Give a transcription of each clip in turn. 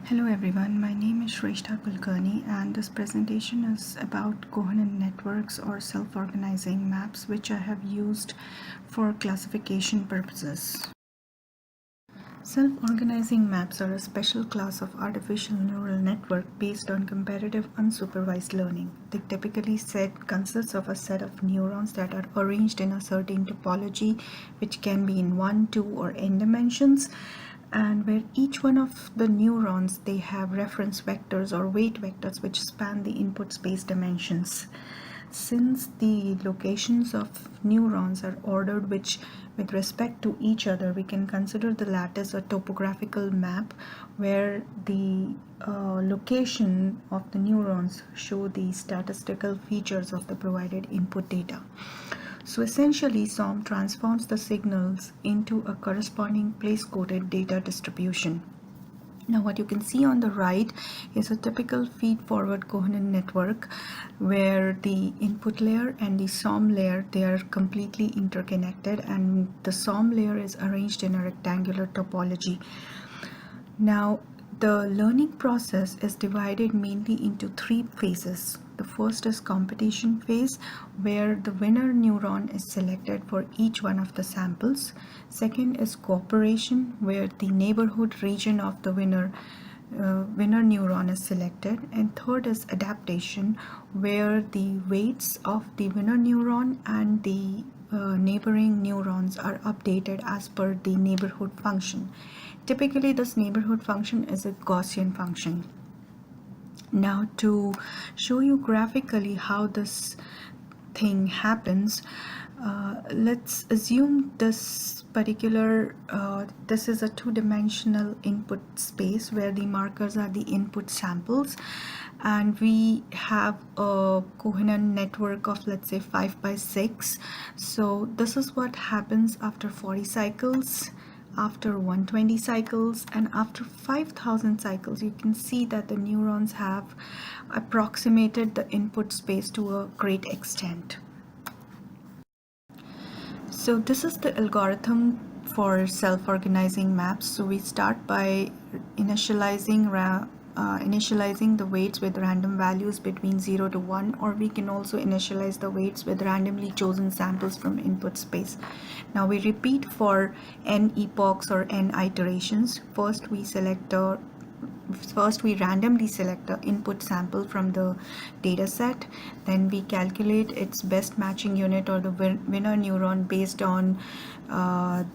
Hello everyone, my name is Shrestha Kulkarni and this presentation is about Kohonen networks or self-organizing maps which I have used for classification purposes. Self-organizing maps are a special class of artificial neural network based on comparative unsupervised learning. They typically consists of a set of neurons that are arranged in a certain topology which can be in 1, 2 or n dimensions, and where each one of the neurons they have reference vectors or weight vectors which span the input space dimensions. Since the locations of neurons are ordered with respect to each other, we can consider the lattice a topographical map where the location of the neurons show the statistical features of the provided input data. So essentially, SOM transforms the signals into a corresponding place-coded data distribution. Now what you can see on the right is a typical feed-forward Kohonen network where the input layer and the SOM layer, they are completely interconnected, and the SOM layer is arranged in a rectangular topology. Now the learning process is divided mainly into three phases. The first is competition phase, where the winner neuron is selected for each one of the samples. Second is cooperation, where the neighborhood region of the winner neuron is selected. And third is adaptation, where the weights of the winner neuron and the neighboring neurons are updated as per the neighborhood function. Typically, this neighborhood function is a Gaussian function. Now, to show you graphically how this thing happens, let's assume this particular this is a two-dimensional input space where the markers are the input samples, and we have a Kohonen network of, let's say, 5 by 6. So this is what happens after 40 cycles, after 120 cycles, and after 5,000 cycles. You can see that the neurons have approximated the input space to a great extent. So this is the algorithm for self-organizing maps. So we start by initializing the weights with random values between 0 to 1, or we can also initialize the weights with randomly chosen samples from input space. Now we repeat for n epochs or n iterations. First we randomly select the input sample from the data set. Then we calculate its best matching unit or the winner neuron based on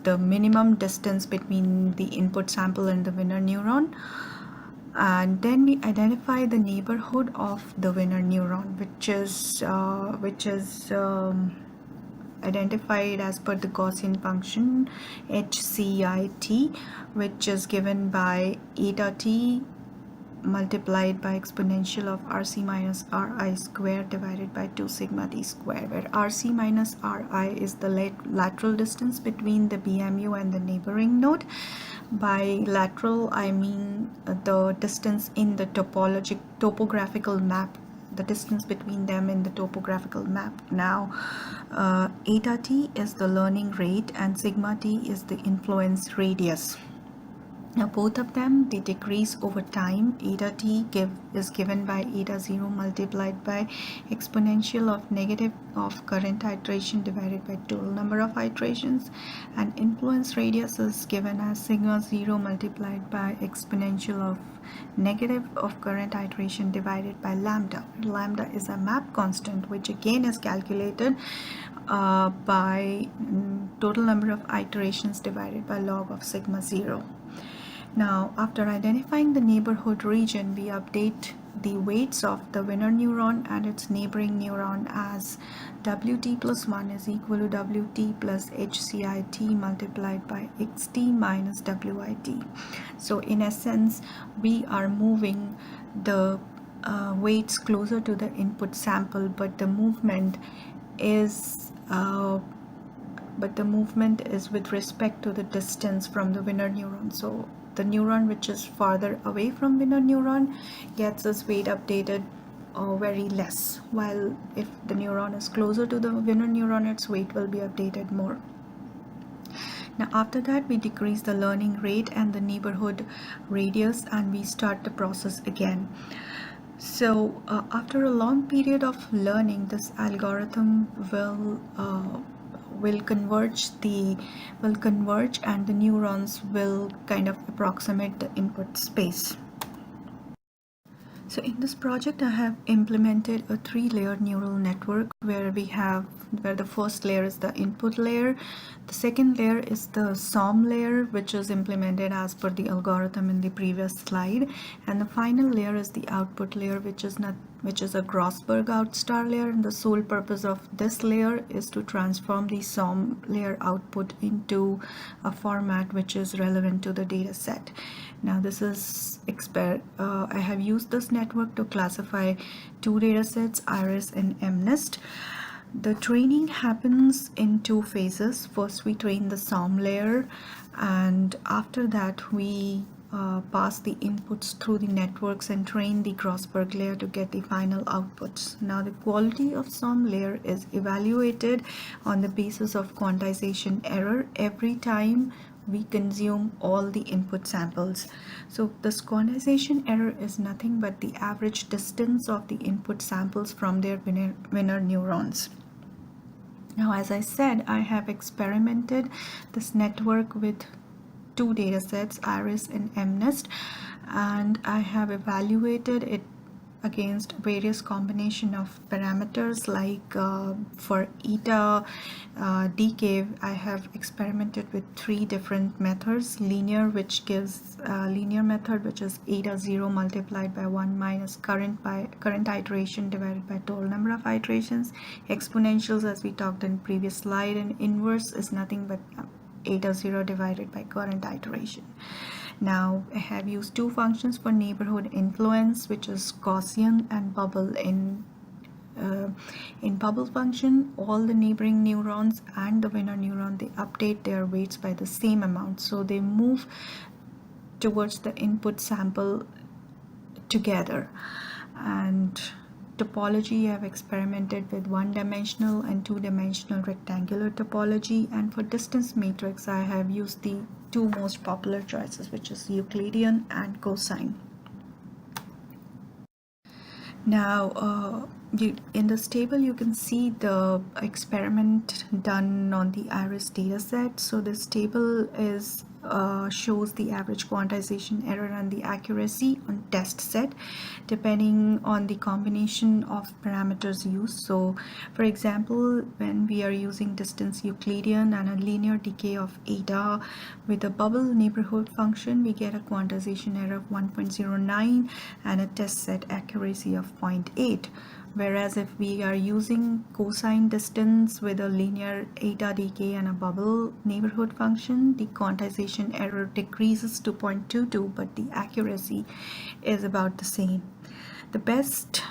the minimum distance between the input sample and the winner neuron. And then we identify the neighborhood of the winner neuron, which is identified as per the Gaussian function HCIT, which is given by eta t multiplied by exponential of RC minus RI square divided by 2 sigma t square, where RC minus RI is the lateral distance between the BMU and the neighboring node. By lateral, I mean the distance in the topographical map, the distance between them in the topographical map. Now, eta t is the learning rate and sigma t is the influence radius. Now both of them, they decrease over time. Eta t is given by eta 0 multiplied by exponential of negative of current iteration divided by total number of iterations, and influence radius is given as sigma 0 multiplied by exponential of negative of current iteration divided by lambda. Lambda is a map constant which again is calculated by total number of iterations divided by log of sigma 0. Now, after identifying the neighborhood region, we update the weights of the winner neuron and its neighboring neuron as Wt plus 1 is equal to Wt plus HCIT multiplied by Xt minus Wit. So in essence, we are moving the weights closer to the input sample, but the movement is with respect to the distance from the winner neuron. So the neuron which is farther away from winner neuron gets its weight updated very less, while if the neuron is closer to the winner neuron, its weight will be updated more. Now after that, we decrease the learning rate and the neighborhood radius, and we start the process again. So after a long period of learning, this algorithm will converge, and the neurons will kind of approximate the input space. So in this project, I have implemented a 3-layer neural network where the first layer is the input layer, the second layer is the SOM layer, which is implemented as per the algorithm in the previous slide, and the final layer is the output layer, which is a Grossberg outstar layer, and the sole purpose of this layer is to transform the SOM layer output into a format which is relevant to the data set. Now this is I have used this network to classify 2 data sets, iris and MNIST. The training happens in 2 phases. First we train the SOM layer, and after that we pass the inputs through the networks and train the Grossberg layer to get the final outputs. Now the quality of SOM layer is evaluated on the basis of quantization error every time we consume all the input samples. So this quantization error is nothing but the average distance of the input samples from their winner neurons. Now, as I said, I have experimented this network with 2 data sets, iris and MNIST, and I have evaluated it against various combination of parameters, like for eta decay I have experimented with 3 different methods: linear, which gives linear method, which is eta 0 multiplied by 1 minus current iteration divided by total number of iterations; exponentials, as we talked in previous slide; and inverse is nothing but eta 0 divided by current iteration. Now I have used 2 functions for neighborhood influence, which is Gaussian and bubble. In bubble function, all the neighboring neurons and the winner neuron, they update their weights by the same amount, so they move towards the input sample together. And topology, I have experimented with 1-dimensional and 2-dimensional rectangular topology, and for distance matrix I have used the 2 most popular choices, which is Euclidean and cosine. Now in this table you can see the experiment done on the iris dataset. So this table is shows the average quantization error and the accuracy on test set depending on the combination of parameters used. So for example, when we are using distance Euclidean and a linear decay of eta with a bubble neighborhood function, we get a quantization error of 1.09 and a test set accuracy of 0.8. Whereas if we are using cosine distance with a linear eta decay and a bubble neighborhood function, the quantization error decreases to 0.22, but the accuracy is about the same. The best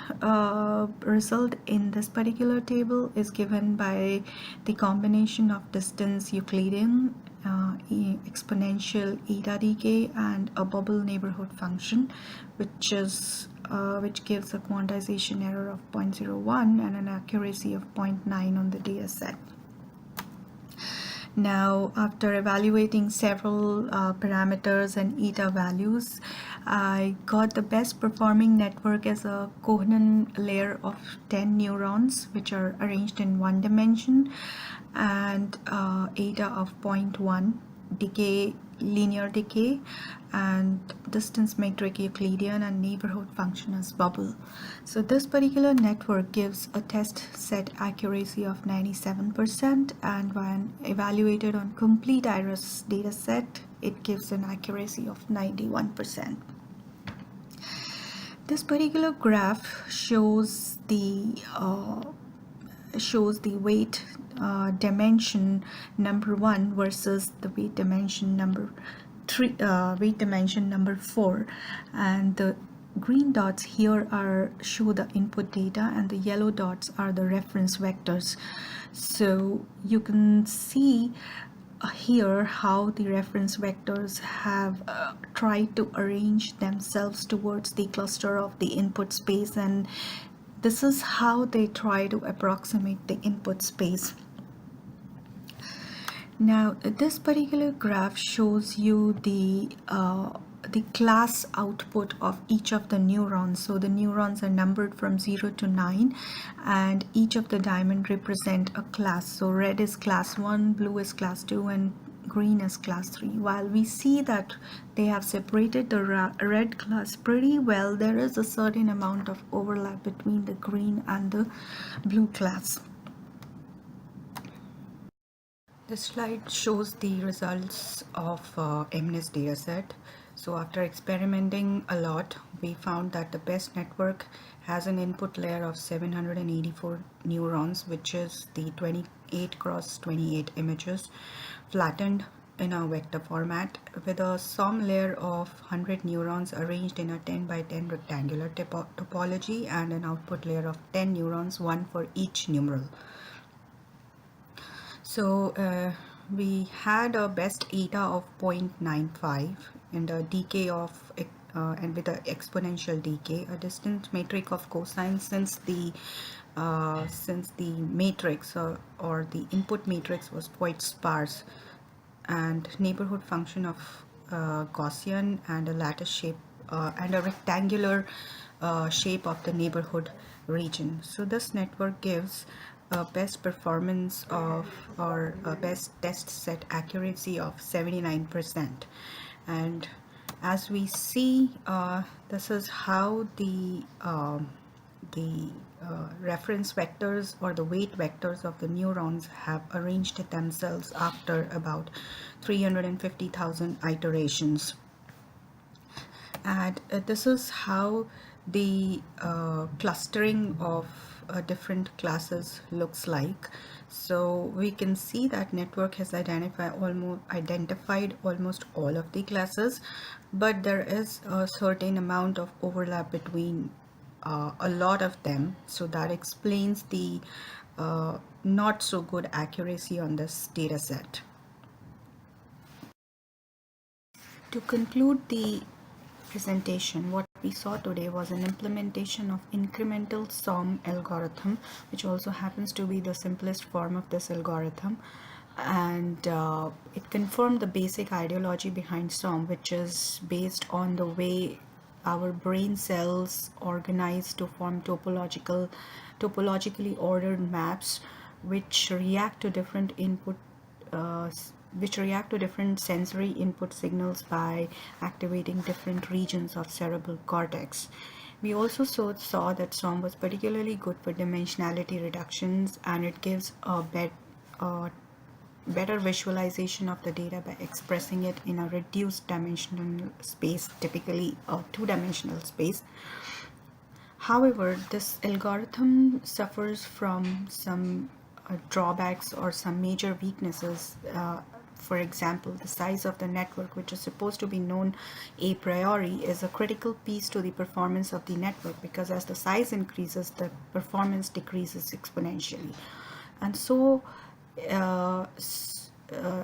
result in this particular table is given by the combination of distance Euclidean, exponential eta decay, and a bubble neighborhood function, which gives a quantization error of 0.01 and an accuracy of 0.9 on the data set. Now, after evaluating several parameters and eta values, I got the best performing network as a Kohonen layer of 10 neurons, which are arranged in 1 dimension, and eta of 0.1, decay, linear decay, and distance metric Euclidean, and neighborhood function as bubble. So this particular network gives a test set accuracy of 97%, and when evaluated on complete iris data set, it gives an accuracy of 91%. This particular graph shows the weight dimension number 1 versus the weight dimension number 4, and the green dots here show the input data, and the yellow dots are the reference vectors. So you can see here how the reference vectors have tried to arrange themselves towards the cluster of the input space, and this is how they try to approximate the input space. Now, this particular graph shows you the class output of each of the neurons. So the neurons are numbered from 0 to 9, and each of the diamond represent a class. So red is class 1, blue is class 2, and green is class 3. While we see that they have separated the red class pretty well, there is a certain amount of overlap between the green and the blue class. This slide shows the results of MNIST dataset. So after experimenting a lot, we found that the best network has an input layer of 784 neurons, which is the 28 cross 28 images flattened in a vector format, with a SOM layer of 100 neurons arranged in a 10 by 10 rectangular topology, and an output layer of 10 neurons, one for each numeral. So we had a best eta of 0.95 and a decay of and with an exponential decay, a distance matrix of cosine, since the matrix or the input matrix was quite sparse, and neighborhood function of Gaussian, and a lattice shape and a rectangular shape of the neighborhood region. So this network gives a best performance of, or a best test set accuracy of 79%. And as we see, this is how the reference vectors or the weight vectors of the neurons have arranged themselves after about 350,000 iterations. And this is how the clustering of different classes looks like. So we can see that network has identified almost all of the classes, but there is a certain amount of overlap between a lot of them. So that explains the not so good accuracy on this data set. To conclude the presentation, what we saw today was an implementation of incremental SOM algorithm, which also happens to be the simplest form of this algorithm, and it confirmed the basic ideology behind SOM, which is based on the way our brain cells organize to form topologically ordered maps, which react to different sensory input signals by activating different regions of cerebral cortex. We also saw that SOM was particularly good for dimensionality reductions, and it gives a better visualization of the data by expressing it in a reduced dimensional space, typically a two-dimensional space. However, this algorithm suffers from some drawbacks or some major weaknesses. For example, the size of the network, which is supposed to be known a priori, is a critical piece to the performance of the network, because as the size increases, the performance decreases exponentially. And so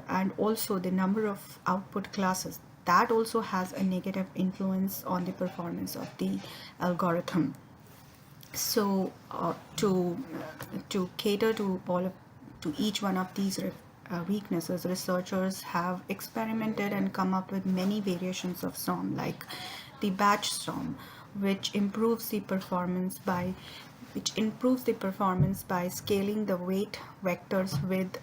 and also the number of output classes, that also has a negative influence on the performance of the algorithm. So to cater to each one of these weaknesses, researchers have experimented and come up with many variations of SOM, like the batch SOM, which improves the performance by scaling the weight vectors with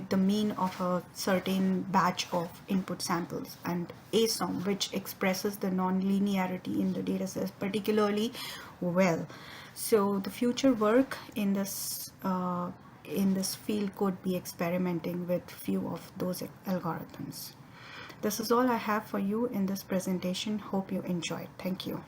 the mean of a certain batch of input samples, and ASOM, which expresses the non-linearity in the data set particularly well. So the future work in this field could be experimenting with few of those algorithms. This is all I have for you in this presentation. Hope you enjoyed. Thank you.